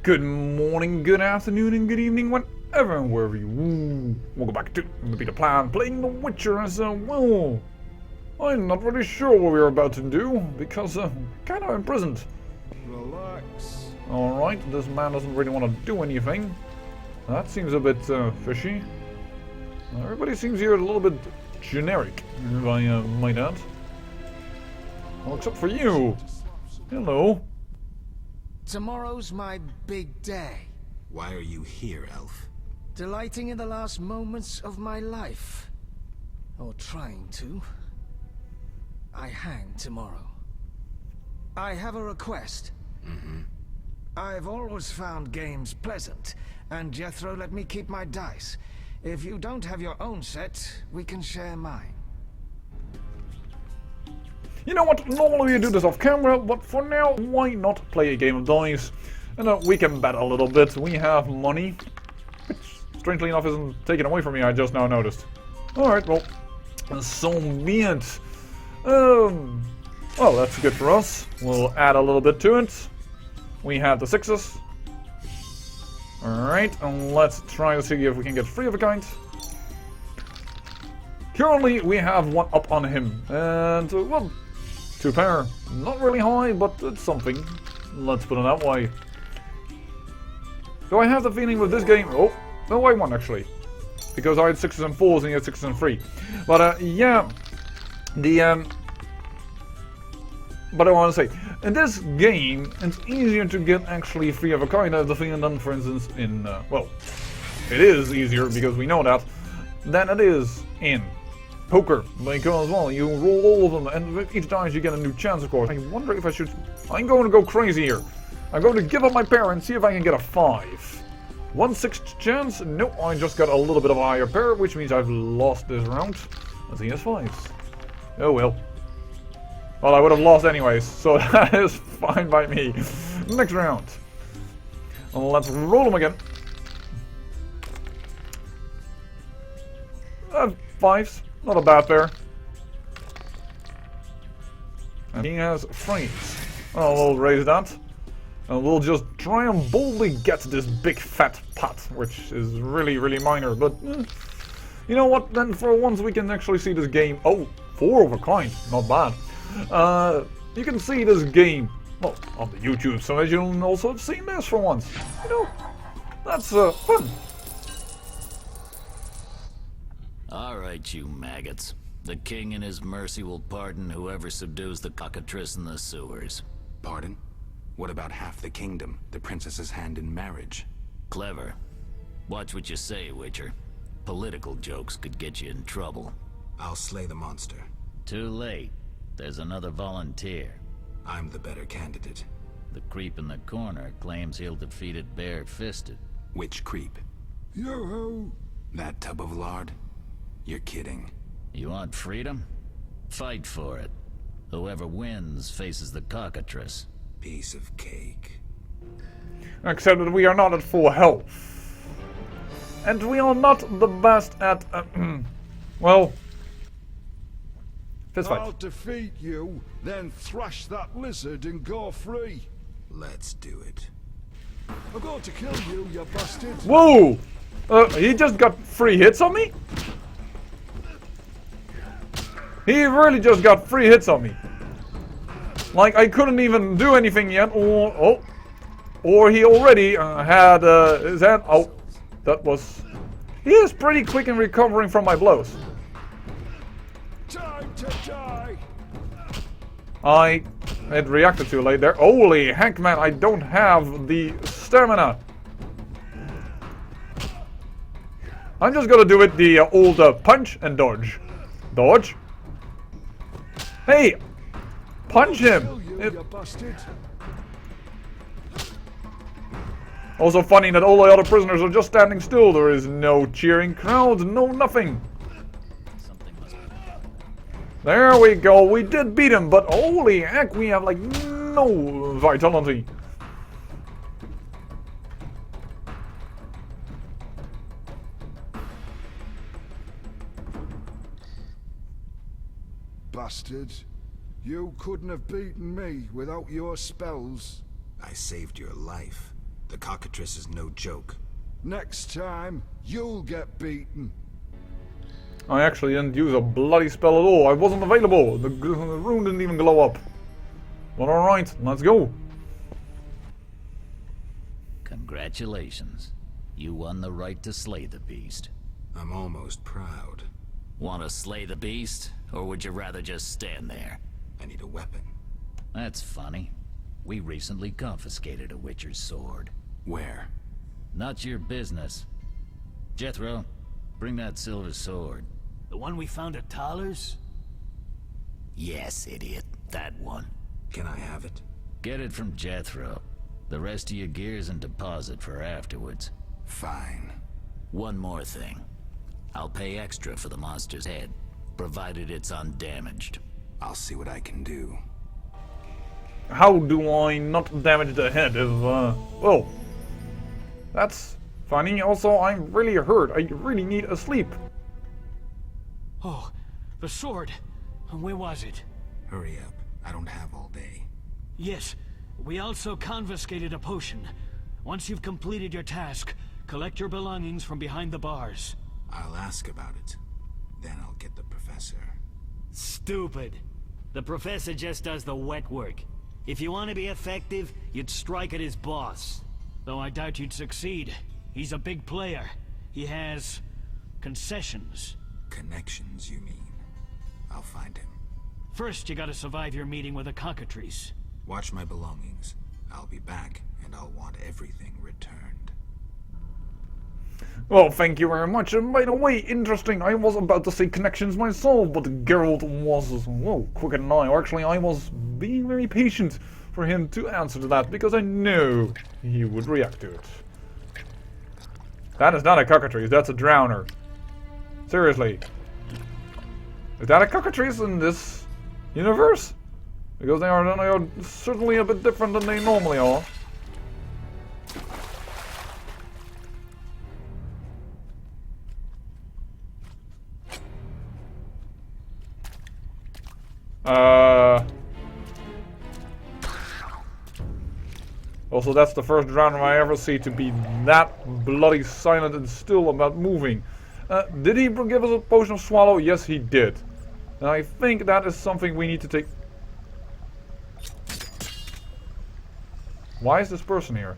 Good morning, good afternoon, and good evening, whenever and wherever you welcome back to the Peter Plan, playing The Witcher as well. I'm not really sure what we're about to do, because kind of imprisoned. Relax. Alright, this man doesn't really want to do anything. That seems a bit fishy. Everybody seems here a little bit generic, if I might add. Well, except for you. Hello. Tomorrow's my big day. Why are you here, Elf? Delighting in the last moments of my life. Or trying to. I hang tomorrow. I have a request. I've always found games pleasant, and Jethro let me keep my dice. If you don't have your own set, we can share mine. You know what, normally we do this off camera, but for now, why not play a game of dice? And we can bet a little bit, we have money, which strangely enough isn't taken away from me, I just now noticed. Alright, well, so be it. Well, that's good for us. We'll add a little bit to it. We have the sixes. Alright, and let's try to see if we can get 3 of a kind. Currently, we have 1 up on him, and, well, 2 pair. Not really high, but it's something. Let's put it that way. So I have the feeling with this game... Oh, no, I won, actually. Because I had 6s and 4s, and he had 6s and 3. But, yeah. But I want to say, in this game, it's easier to get actually 3 of a kind of the thing than, for instance, in... well, it is easier, because we know that, than it is in poker, because, well, you roll all of them, and with each dice you get a new chance, of course. I wonder if I should... I'm going to go crazy here. I'm going to give up my pair and see if I can get a 5. 1/6 chance? No, I just got a little bit of a higher pair, which means I've lost this round. As he has 5s. Oh well. Well, I would have lost anyways, so that is fine by me. Next round. Let's roll them again. 5s. Not a bad pair. And he has 3s. Well, we'll raise that. And we'll just try and boldly get this big fat pot, which is really, really minor. But, you know what, then for once we can actually see this game. Oh, 4 of a kind. Not bad. You can see this game, well, on the YouTube, so as you'll also have seen this for once. You know, that's fun. Alright, you maggots. The king in his mercy will pardon whoever subdues the cockatrice in the sewers. Pardon? What about half the kingdom, the princess's hand in marriage? Clever. Watch what you say, Witcher. Political jokes could get you in trouble. I'll slay the monster. Too late. There's another volunteer. I'm the better candidate. The creep in the corner claims he'll defeat it bare-fisted. Which creep? Yo-ho! That tub of lard? You're kidding. You want freedom? Fight for it. Whoever wins faces the cockatrice. Piece of cake. Except that we are not at full health. And we are not the best at, well, fist I'll fight. defeat you, then thrash that lizard and go free. Let's do it. I'm going to kill you, you bastard. Whoa! He just got 3 hits on me? He really just got 3 hits on me. Like, I couldn't even do anything yet, or he already had his hand. Oh, that was... He is pretty quick in recovering from my blows. Time to die. I had reacted too late there. Holy heck, man, I don't have the stamina. I'm just gonna do it the old punch and dodge. Dodge. Hey! Punch him! Kill you, you bastard. Also funny that all the other prisoners are just standing still. There is no cheering crowd, no nothing. There we go, we did beat him, but holy heck, we have like no vitality. Bastard. You couldn't have beaten me without your spells. I saved your life. The cockatrice is no joke. Next time, you'll get beaten. I actually didn't use a bloody spell at all. I wasn't available. The rune didn't even glow up. Well, alright, let's go. Congratulations. You won the right to slay the beast. I'm almost proud. Want to slay the beast, or would you rather just stand there? I need a weapon. That's funny. We recently confiscated a Witcher's sword. Where? Not your business. Jethro, bring that silver sword. The one we found at Thaler's? Yes, idiot. That one. Can I have it? Get it from Jethro. The rest of your gear's in deposit for afterwards. Fine. One more thing. I'll pay extra for the monster's head, provided it's undamaged. I'll see what I can do. How do I not damage the head if, well, that's funny. Also, I'm really hurt. I really need a sleep. Oh, the sword. Where was it? Hurry up. I don't have all day. Yes, we also confiscated a potion. Once you've completed your task, collect your belongings from behind the bars. I'll ask about it. Then I'll get the professor. Stupid. The professor just does the wet work. If you want to be effective, you'd strike at his boss. Though I doubt you'd succeed. He's a big player. He has concessions. Connections, you mean? I'll find him. First, you gotta survive your meeting with the cockatrice. Watch my belongings. I'll be back, and I'll want everything returned. Well, thank you very much. And by the way, interesting, I was about to say connections myself, but Geralt was, well, quicker than I. Or actually, I was being very patient for him to answer to that, because I know he would react to it. That is not a cockatrice, that's a drowner. Seriously. Is that a cockatrice in this universe? Because they are certainly a bit different than they normally are. Also, that's the first drowner I ever see to be that bloody silent and still about moving. Did he give us a potion of swallow? Yes, he did. And I think that is something we need to take. Why is this person here?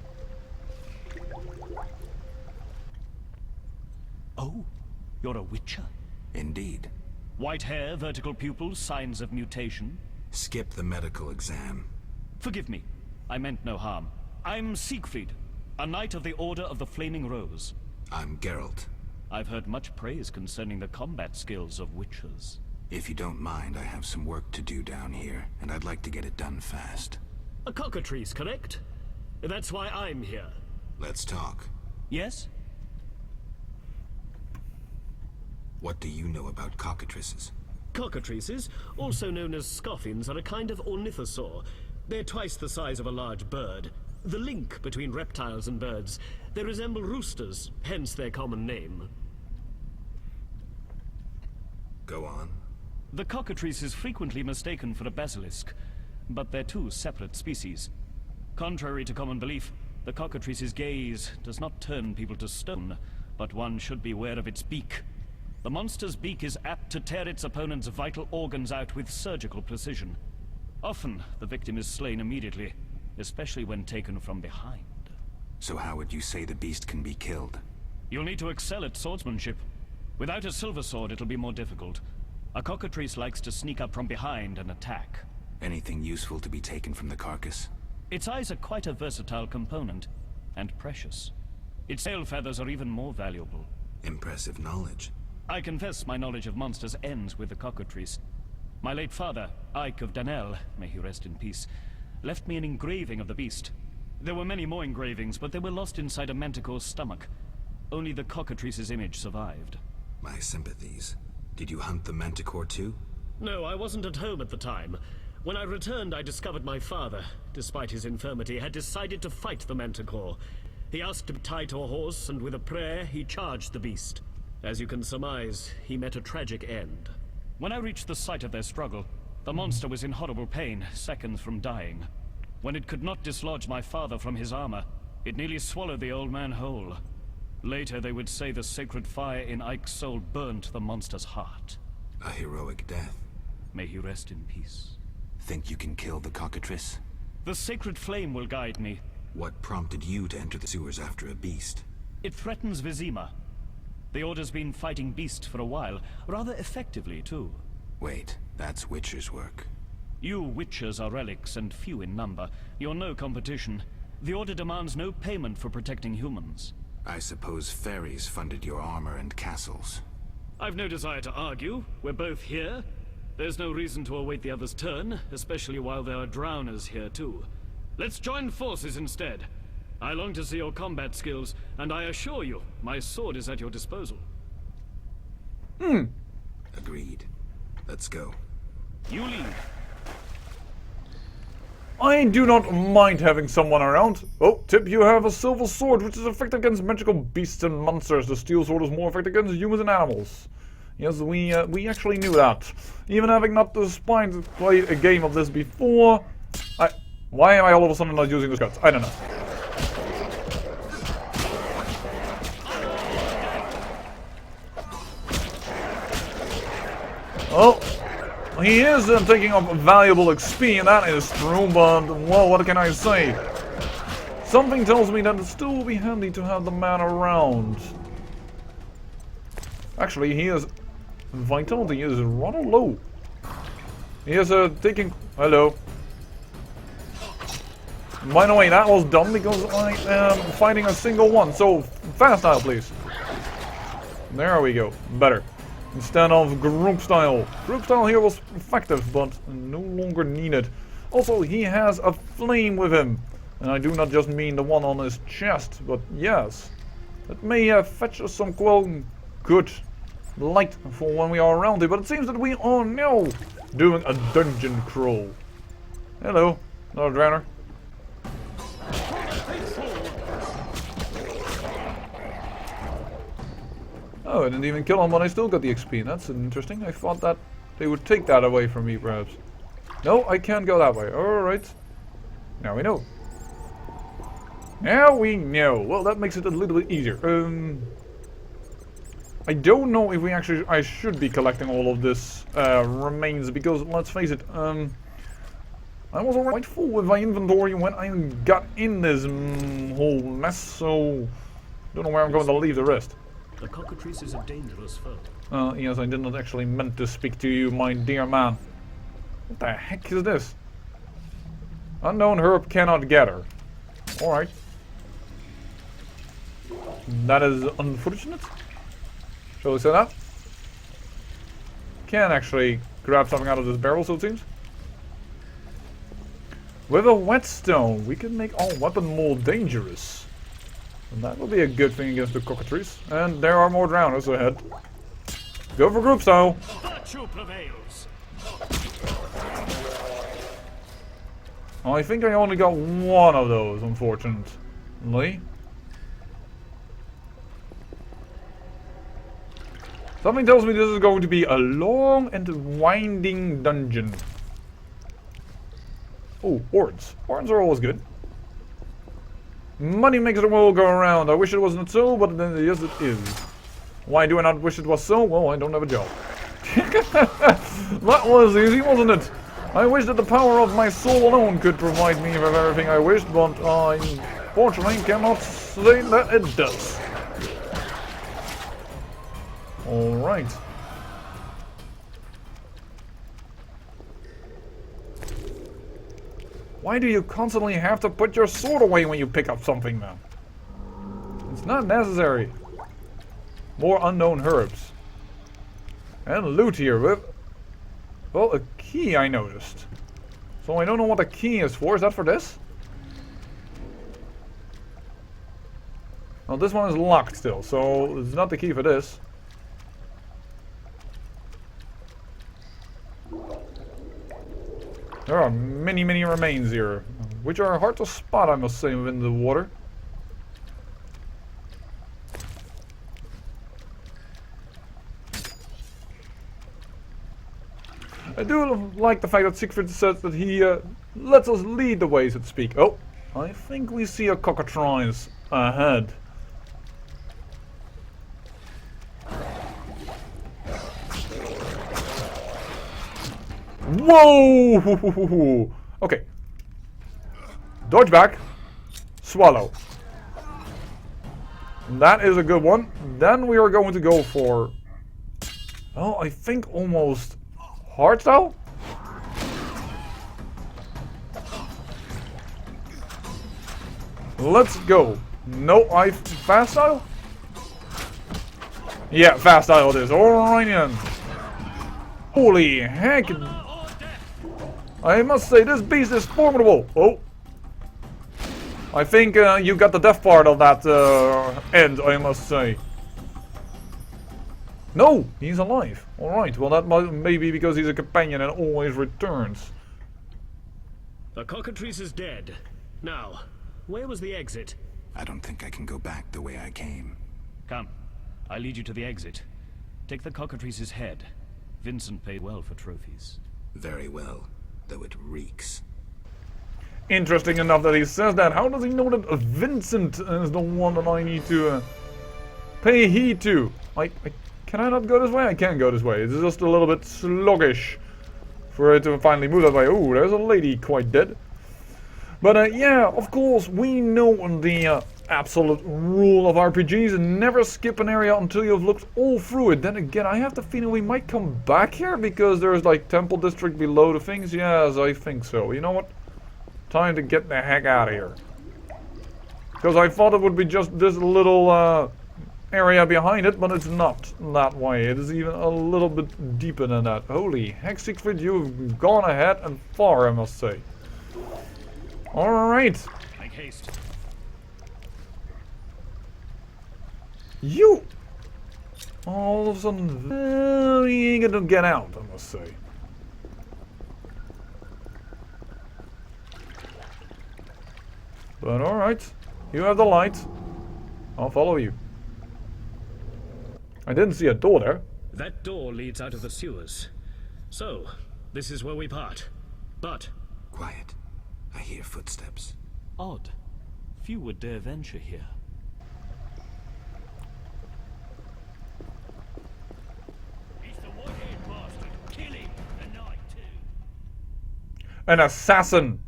Oh, you're a witcher? Indeed. White hair, vertical pupils, signs of mutation. Skip the medical exam. Forgive me. I meant no harm. I'm Siegfried, a knight of the Order of the Flaming Rose. I'm Geralt. I've heard much praise concerning the combat skills of witchers. If you don't mind, I have some work to do down here, and I'd like to get it done fast. A cockatrice, correct? That's why I'm here. Let's talk. Yes? What do you know about cockatrices? Cockatrices, also known as scoffins, are a kind of ornithosaur. They're twice the size of a large bird. The link between reptiles and birds. They resemble roosters, hence their common name. Go on. The cockatrice is frequently mistaken for a basilisk, but they're two separate species. Contrary to common belief, the cockatrice's gaze does not turn people to stone, but one should beware of its beak. The monster's beak is apt to tear its opponent's vital organs out with surgical precision. Often, the victim is slain immediately, especially when taken from behind. So how would you say the beast can be killed? You'll need to excel at swordsmanship. Without a silver sword, it'll be more difficult. A cockatrice likes to sneak up from behind and attack. Anything useful to be taken from the carcass? Its eyes are quite a versatile component, and precious. Its tail feathers are even more valuable. Impressive knowledge. I confess my knowledge of monsters ends with the cockatrice. My late father, Ike of Danel, may he rest in peace, left me an engraving of the beast. There were many more engravings, but they were lost inside a manticore's stomach. Only the cockatrice's image survived. My sympathies. Did you hunt the manticore too? No, I wasn't at home at the time. When I returned, I discovered my father, despite his infirmity, had decided to fight the manticore. He asked to be tied to a horse, and with a prayer, he charged the beast. As you can surmise, he met a tragic end. When I reached the site of their struggle, the monster was in horrible pain, seconds from dying. When it could not dislodge my father from his armor, It nearly swallowed the old man whole. Later, they would say the sacred fire in Ike's soul burnt the monster's heart. A heroic death. May he rest in peace. Think you can kill the cockatrice? The sacred flame will guide me. What prompted you to enter the sewers after a beast? It threatens Vizima. The Order's been fighting Beast for a while, rather effectively, too. Wait, that's Witcher's work. You Witchers are relics and few in number. You're no competition. The Order demands no payment for protecting humans. I suppose fairies funded your armor and castles. I've no desire to argue. We're both here. There's no reason to await the other's turn, especially while there are drowners here too. Let's join forces instead. I long to see your combat skills, and I assure you, my sword is at your disposal. Agreed. Let's go. You lead. I do not mind having someone around. Oh, tip, you have a silver sword, which is effective against magical beasts and monsters. The steel sword is more effective against humans and animals. Yes, we actually knew that. Even having not played a game of this before, why am I all of a sudden not using the guts? I don't know. Oh. He is taking up valuable XP, and that is true, but, well, what can I say? Something tells me that it still will be handy to have the man around. Actually, his vitality is rather low. He is taking... Hello. By the way, that was dumb because I am fighting a single one, so fast style, please. There we go. Better. Instead of group style. Group style here was effective, but no longer needed. Also, he has a flame with him. And I do not just mean the one on his chest, but yes. That may fetch us some good light for when we are around it, but it seems that we are now doing a dungeon crawl. Hello, another drowner. Oh, I didn't even kill him, but I still got the XP. That's interesting. I thought that they would take that away from me, perhaps. No, I can't go that way. Alright. Now we know. Now we know. Well, that makes it a little bit easier. I don't know if I should be collecting all of this remains, because, let's face it, I was already full with my inventory when I got in this whole mess, so don't know where I'm going to leave the rest. The cockatrice is a dangerous foe. Yes, I did not actually meant to speak to you, my dear man. What the heck is this? Unknown herb cannot gather. Alright. That is unfortunate. Shall we say that? Can actually grab something out of this barrel, so it seems. With a whetstone, we can make our weapon more dangerous. And that will be a good thing against the cockatrice. And there are more drowners ahead. Go for group style. Virtue prevails. I think I only got one of those, unfortunately. Something tells me this is going to be a long and winding dungeon. Oh, horns. Horns are always good. Money makes the world go around. I wish it wasn't so, but then yes it is. Why do I not wish it was so? Well, I don't have a job. That was easy, wasn't it? I wish that the power of my soul alone could provide me with everything I wished, but I unfortunately cannot say that it does. Alright. Why do you constantly have to put your sword away when you pick up something, man? It's not necessary. More unknown herbs. And loot here with... well, a key I noticed. So I don't know what the key is for. Is that for this? Well, this one is locked still, so it's not the key for this. There are many, many remains here, which are hard to spot, I must say, within the water. I do like the fact that Siegfried says that he lets us lead the way, so to speak. Oh, I think we see a cockatrice ahead. Whoa! Okay. Dodge back. Swallow. That is a good one. Then we are going to go for... Oh, I think almost... hardstyle? Let's go. No, fast style? Yeah, fast style it is. Alright then. Holy heck. I must say, this beast is formidable. Oh. I think you got the death part of that end, I must say. No, he's alive. Alright, well that may be because he's a companion and always returns. The cockatrice is dead. Now, where was the exit? I don't think I can go back the way I came. Come, I'll lead you to the exit. Take the cockatrice's head. Vincent paid well for trophies. Very well, though it reeks. Interesting enough that he says that. How does he know that Vincent is the one that I need to pay heed to? Can I not go this way? I can go this way. It's just a little bit sluggish for it to finally move that way. Oh, there's a lady quite dead. But yeah, of course, we know the absolute rule of RPGs. Never skip an area until you've looked all through it. Then again, I have the feeling we might come back here because there's like Temple District below the things. Yes, I think so. You know what? Time to get the heck out of here. Because I thought it would be just this little area behind it, but it's not that way. It is even a little bit deeper than that. Holy heck, Siegfried, you've gone ahead and far, I must say. Alright. Make haste. You! All of a sudden, very eager to get out, I must say. But alright, you have the light. I'll follow you. I didn't see a door there. That door leads out of the sewers. So, this is where we part. But... Quiet. I hear footsteps. Odd. Few would dare venture here. He's the one-head bastard. Kill him. Tonight, too. An assassin!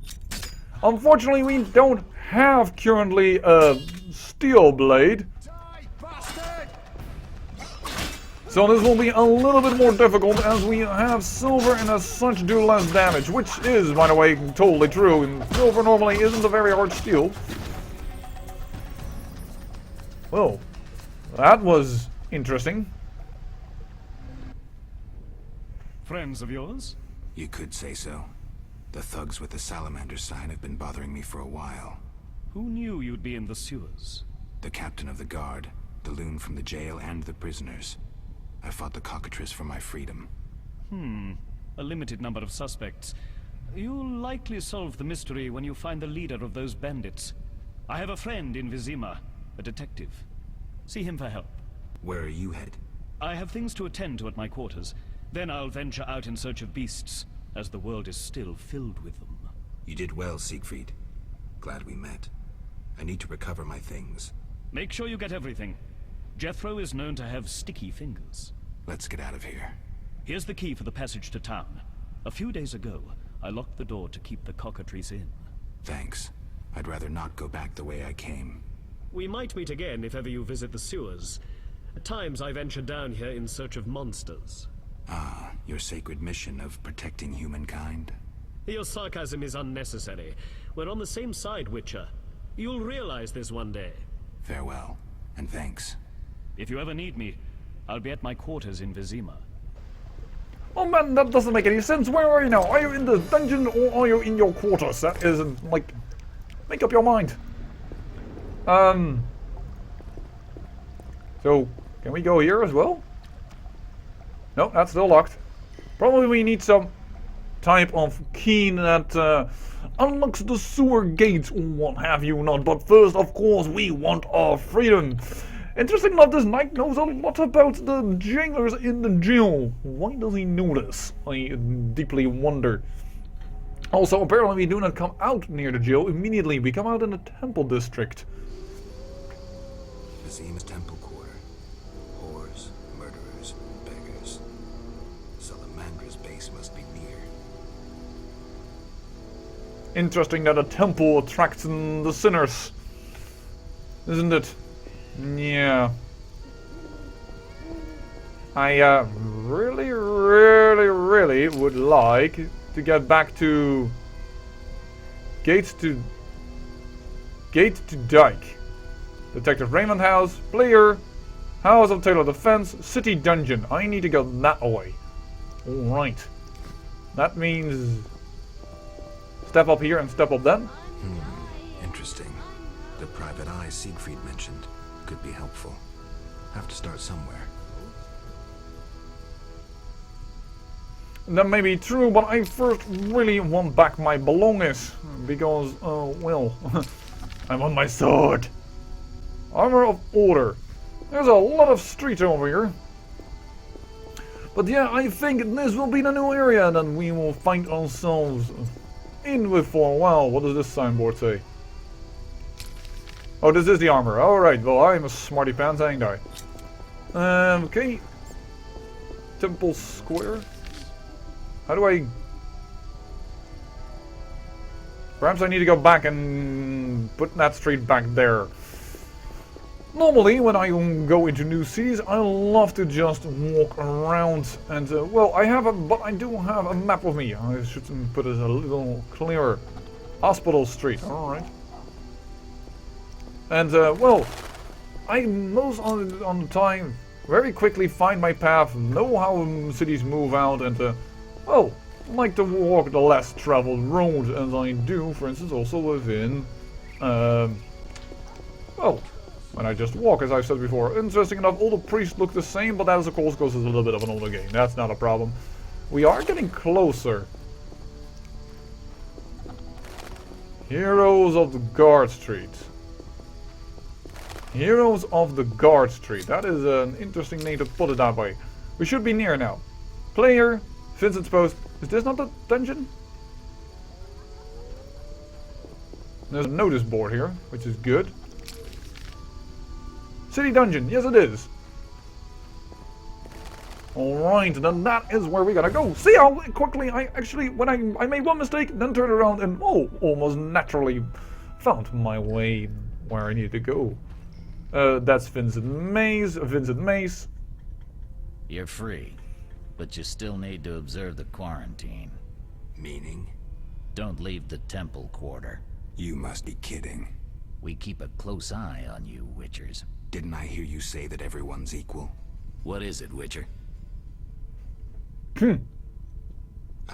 Unfortunately, we don't have currently a steel blade. So this will be a little bit more difficult as we have silver and as such do less damage, which is, by the way, totally true. And silver normally isn't a very hard steel. Well, that was interesting. Friends of yours? You could say so. The thugs with the salamander sign have been bothering me for a while. Who knew you'd be in the sewers? The captain of the guard, the loon from the jail, and the prisoners. I fought the cockatrice for my freedom. A limited number of suspects. You'll likely solve the mystery when you find the leader of those bandits. I have a friend in Vizima, a detective. See him for help. Where are you headed? I have things to attend to at my quarters. Then I'll venture out in search of beasts, as the world is still filled with them. You did well, Siegfried. Glad we met. I need to recover my things. Make sure you get everything. Jethro is known to have sticky fingers. Let's get out of here. Here's the key for the passage to town. A few days ago, I locked the door to keep the cockatrice in. Thanks. I'd rather not go back the way I came. We might meet again if ever you visit the sewers. At times I venture down here in search of monsters. Ah, your sacred mission of protecting humankind? Your sarcasm is unnecessary. We're on the same side, Witcher. You'll realize this one day. Farewell, and thanks. If you ever need me, I'll be at my quarters in Vizima. Oh man, that doesn't make any sense. Where are you now? Are you in the dungeon or are you in your quarters? That isn't, like... Make up your mind. So, can we go here as well? No, that's still locked. Probably we need some type of key that unlocks the sewer gates or what have you not. But first, of course, we want our freedom. Interesting enough, this knight knows a lot about the jailers in the jail. Why does he know this? I deeply wonder. Also, apparently we do not come out near the jail immediately. We come out in the temple district. Vizim's temple quarter. Whores, murderers, beggars. Salamandra's base must be near. Interesting that a temple attracts the sinners. Isn't it? Yeah. I really would like to get back to Gate to Dike. Detective Raymond House, player, House of Taylor Defense, City Dungeon. I need to go that way. Alright. That means step up here and step up then. Interesting. The private eye Siegfried mentioned could be helpful. Have to start somewhere. That may be true, but I first really want back my belongings. Because, well, I want my sword. Armor of Order. There's a lot of street over here. But yeah, I think this will be the new area that we will find ourselves in with for a while. What does this signboard say? Oh, this is the armor. Alright, well, I'm a smarty pants, ain't I? Okay. Temple Square. How do I... Perhaps I need to go back and put that street back there. Normally, when I go into new cities, I love to just walk around and, well, but I do have a map with me. I should put it a little clearer. Hospital Street, alright. And, well, I most on the time very quickly find my path, know how cities move out, and, well, like to walk the less traveled road, as I do, for instance, also within, well, when I just walk, as I've said before. Interesting enough, all the priests look the same, but that is of course because it's a little bit of an older game. That's not a problem. We are getting closer. Heroes of the Guard Street. Heroes of the Guard Street. That is an interesting name to put it that way. We should be near now. Player, Vincent's Post. Is this not the dungeon? There's a notice board here, which is good. City Dungeon, yes it is. Alright, then that is where we gotta go. See how quickly I actually, when I made one mistake, then turned around and, oh, almost naturally found my way where I needed to go. That's Vincent Mace. You're free, but you still need to observe the quarantine. Meaning? Don't leave the temple quarter. You must be kidding. We keep a close eye on you, Witchers. Didn't I hear you say that everyone's equal? What is it, Witcher? I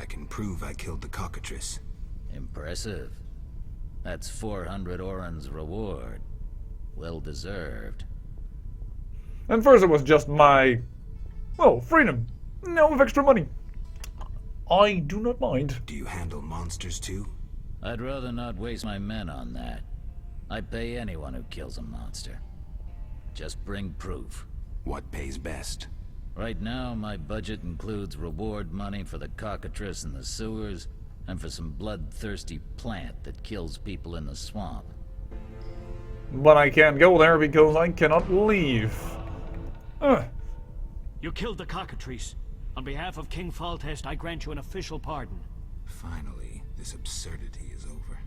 can prove I killed the cockatrice. Impressive. That's 400 Oren's reward. Well deserved. And first it was just my, well, freedom. Now with extra money. I do not mind. Do you handle monsters too? I'd rather not waste my men on that. I pay anyone who kills a monster. Just bring proof. What pays best? Right now, my budget includes reward money for the cockatrice in the sewers, and for some bloodthirsty plant that kills people in the swamp. But I can't go there because I cannot leave. You killed the cockatrice. On behalf of King Foltest, I grant you an official pardon. Finally, this absurdity is over.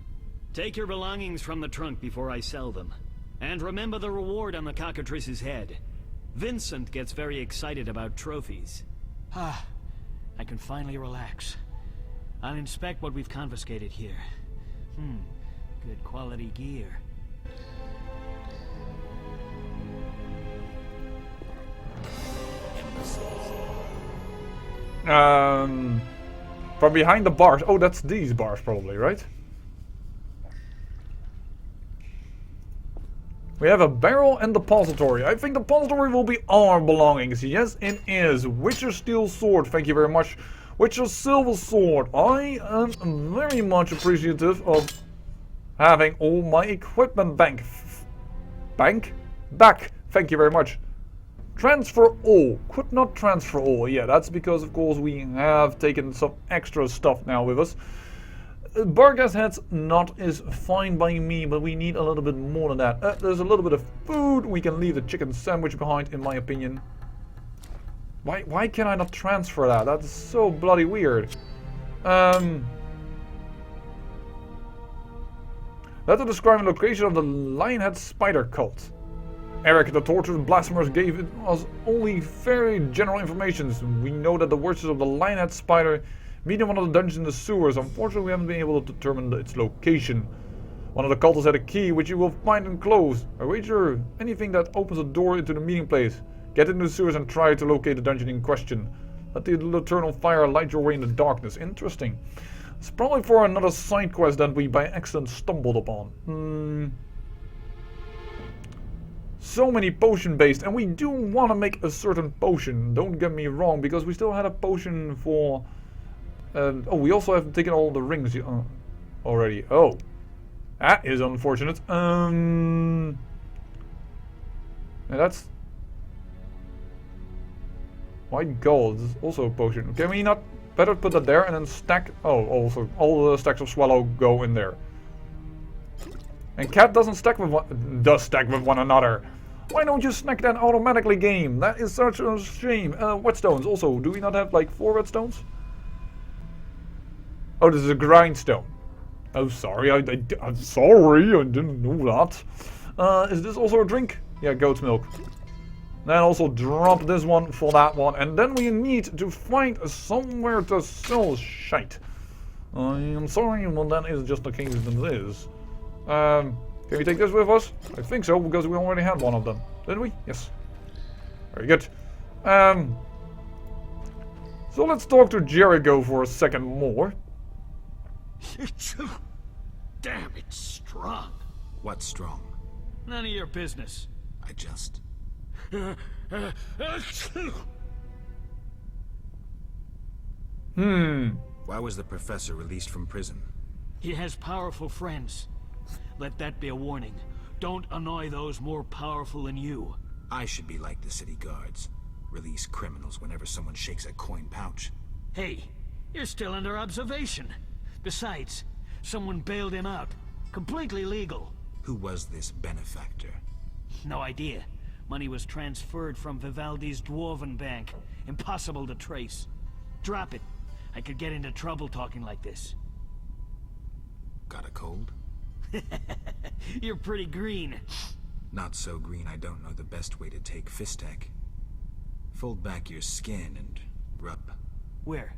Take your belongings from the trunk before I sell them. And remember the reward on the cockatrice's head. Vincent gets very excited about trophies. I can finally relax. I'll inspect what we've confiscated here. Good quality gear. From behind the bars. Oh, that's these bars probably, right? We have a barrel and depository. I think the depository will be our belongings. Yes, it is. Witcher Steel Sword, thank you very much. Witcher Silver Sword. I am very much appreciative of having all my equipment back. Thank you very much. Transfer all. Could not transfer all. Yeah, that's because, of course, we have taken some extra stuff now with us. Bargas head's not is fine by me, but we need a little bit more than that. There's a little bit of food. We can leave the chicken sandwich behind, in my opinion. Why can I not transfer that? That's so bloody weird. Letter describing the location of the Lionhead Spider cult. Eric, the tortured blasphemers, gave us only very general information. We know that the worshippers of the Lionhead Spider meet in one of the dungeons in the sewers. Unfortunately, we haven't been able to determine its location. One of the cultists had a key, which you will find enclosed. I wager anything that opens a door into the meeting place. Get into the sewers and try to locate the dungeon in question. Let the eternal fire light your way in the darkness. Interesting. It's probably for another side quest that we by accident stumbled upon. So many potion based, and we do want to make a certain potion, don't get me wrong, because we still had a potion for... oh, we also have taken all the rings already. Oh, that is unfortunate. And that's... White gold is also a potion. Can we not better put that there and then stack... Oh, also, all the stacks of Swallow go in there. And Cat doesn't stack with one... Does stack with one another. Why don't you snack that automatically, game? That is such a shame. Whetstones also. Do we not have like 4 whetstones? Oh, this is a grindstone. Oh, sorry. I'm sorry. I didn't know that. Is this also a drink? Yeah, goat's milk. Then also drop this one for that one. And then we need to find somewhere to sell shite. I am sorry, but that is just the case as it is. Can we take this with us? I think so, because we already had one of them. Didn't we? Yes. Very good. So let's talk to Jericho for a second more. Damn, it's strong. What's strong? None of your business. I just... Why was the professor released from prison? He has powerful friends. Let that be a warning. Don't annoy those more powerful than you. I should be like the city guards. Release criminals whenever someone shakes a coin pouch. Hey, you're still under observation. Besides, someone bailed him out. Completely legal. Who was this benefactor? No idea. Money was transferred from Vivaldi's Dwarven Bank. Impossible to trace. Drop it. I could get into trouble talking like this. Got a cold? You're pretty green. Not so green I don't know the best way to take Fistek. Fold back your skin and rub. Where?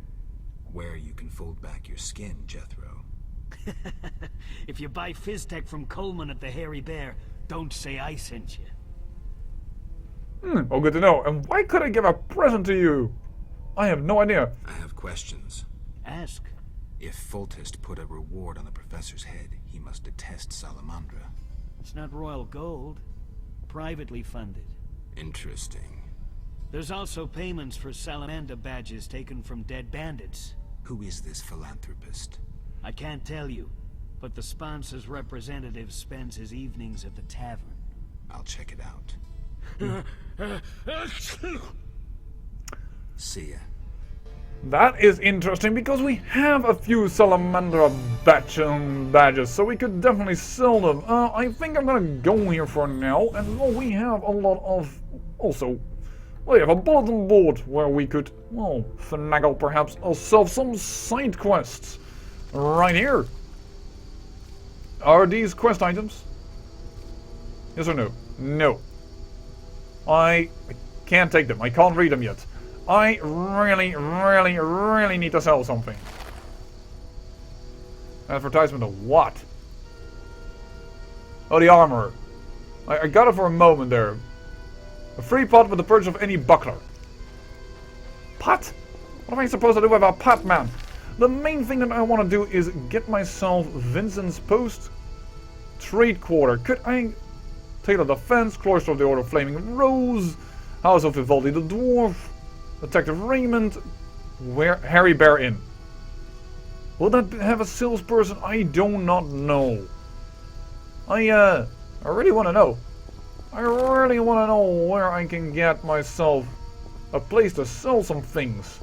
Where you can fold back your skin, Jethro. If you buy Fizztech from Coleman at the Hairy Bear, don't say I sent you. Oh, good to know. And why could I give a present to you? I have no idea. I have questions. Ask. If Foltest put a reward on the professor's head, he must detest Salamandra. It's not royal gold. Privately funded. Interesting. There's also payments for Salamander badges taken from dead bandits. Who is this philanthropist? I can't tell you, but the sponsor's representative spends his evenings at the tavern. I'll check it out. See ya. That is interesting because we have a few Salamander badges, so we could definitely sell them. I think I'm gonna go here for now, and well, we have a lot of... Also, we have a bulletin board where we could, well, finagle perhaps ourselves some side quests. Right here. Are these quest items? Yes or no? No. I can't take them. I can't read them yet. I really need to sell something. Advertisement of what? Oh, the armor. I got it for a moment there. A free pot with the purchase of any buckler. Pot? What am I supposed to do with a pot, man? The main thing that I want to do is get myself Vincent's Post Trade Quarter. Could I tailor defense, Cloister of the Order of Flaming Rose, House of Vivaldi the Dwarf, Detective Raymond, where Hairy Bear Inn. Will that have a salesperson? I do not know. I really want to know. I really want to know where I can get myself a place to sell some things.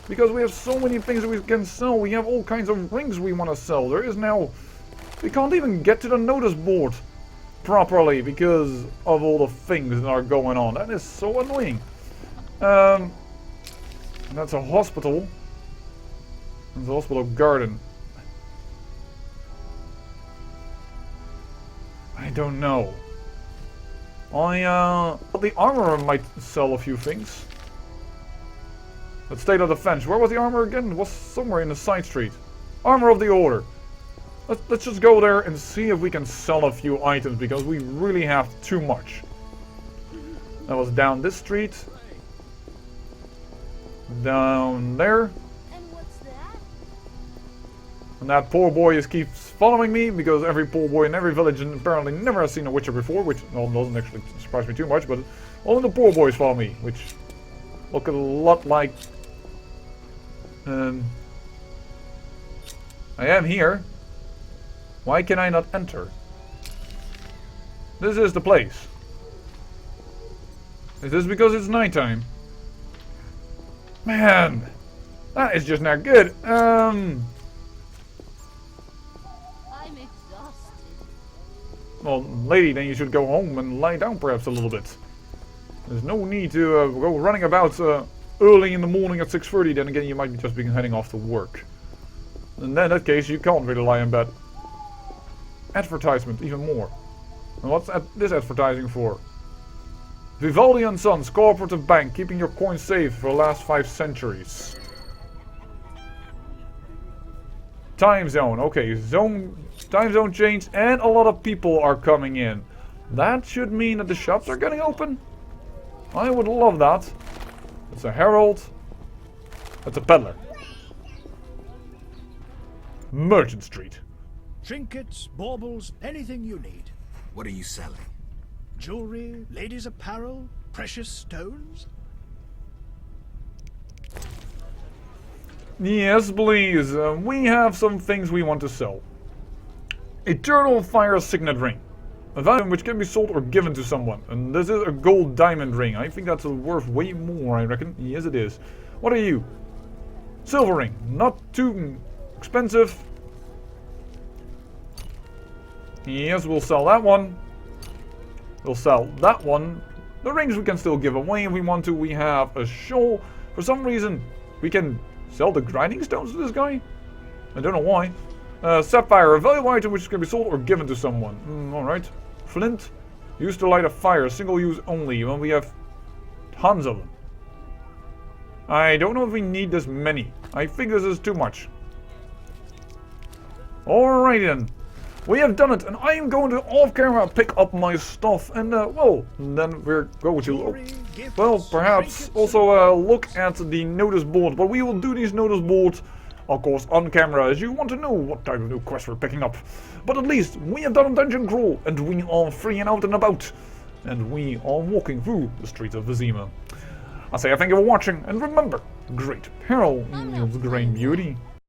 Because we have so many things that we can sell. We have all kinds of rings we want to sell. There is now... We can't even get to the notice board properly because of all the things that are going on. That is so annoying. That's a hospital. That's a hospital garden. I don't know. The armorer might sell a few things. But state of defense. Where was the armor again? It was somewhere in the side street. Armor of the Order. Let's just go there and see if we can sell a few items, because we really have too much. That was down this street. Down there. And what's that? And that poor boy keeps following me, because every poor boy in every village apparently never has seen a Witcher before, which doesn't actually surprise me too much, but all the poor boys follow me, which look a lot like... I am here. Why can I not enter? This is the place. Is this because it's nighttime? Man, that is just not good. I'm exhausted. Well, lady, then you should go home and lie down perhaps a little bit. There's no need to go running about early in the morning at 6:30. Then again, you might just be heading off to work. And in that case, you can't really lie in bed. Advertisement, even more. And what's this advertising for? Vivaldi and Sons, Cooperative Bank, keeping your coins safe for the last 5 centuries. Time zone, okay, time zone change, and a lot of people are coming in. That should mean that the shops are getting open. I would love that. It's a herald. It's a peddler. Merchant Street. Trinkets, baubles, anything you need. What are you selling? Jewelry, ladies' apparel, precious stones. Yes, please. We have some things we want to sell. Eternal Fire Signet Ring. A value which can be sold or given to someone. And this is a gold diamond ring. I think that's worth way more, I reckon. Yes, it is. What are you? Silver ring. Not too expensive. Yes, we'll sell that one. We'll sell that one. The rings we can still give away if we want to. We have a shawl. For some reason, we can sell the grinding stones to this guy. I don't know why. Sapphire, a valuable item which can be sold or given to someone. Alright. Flint, used to light a fire, single use only. Well, we have tons of them. I don't know if we need this many. I think this is too much. Alright then. We have done it, and I am going to off-camera pick up my stuff, and well, then we're going to, well, perhaps also look at the notice board. But we will do these notice boards, of course, on camera, as you want to know what type of new quests we're picking up. But at least we have done a dungeon crawl, and we are free and out and about, and we are walking through the streets of Vizima. I say thank you for watching, and remember, great peril yields great beauty.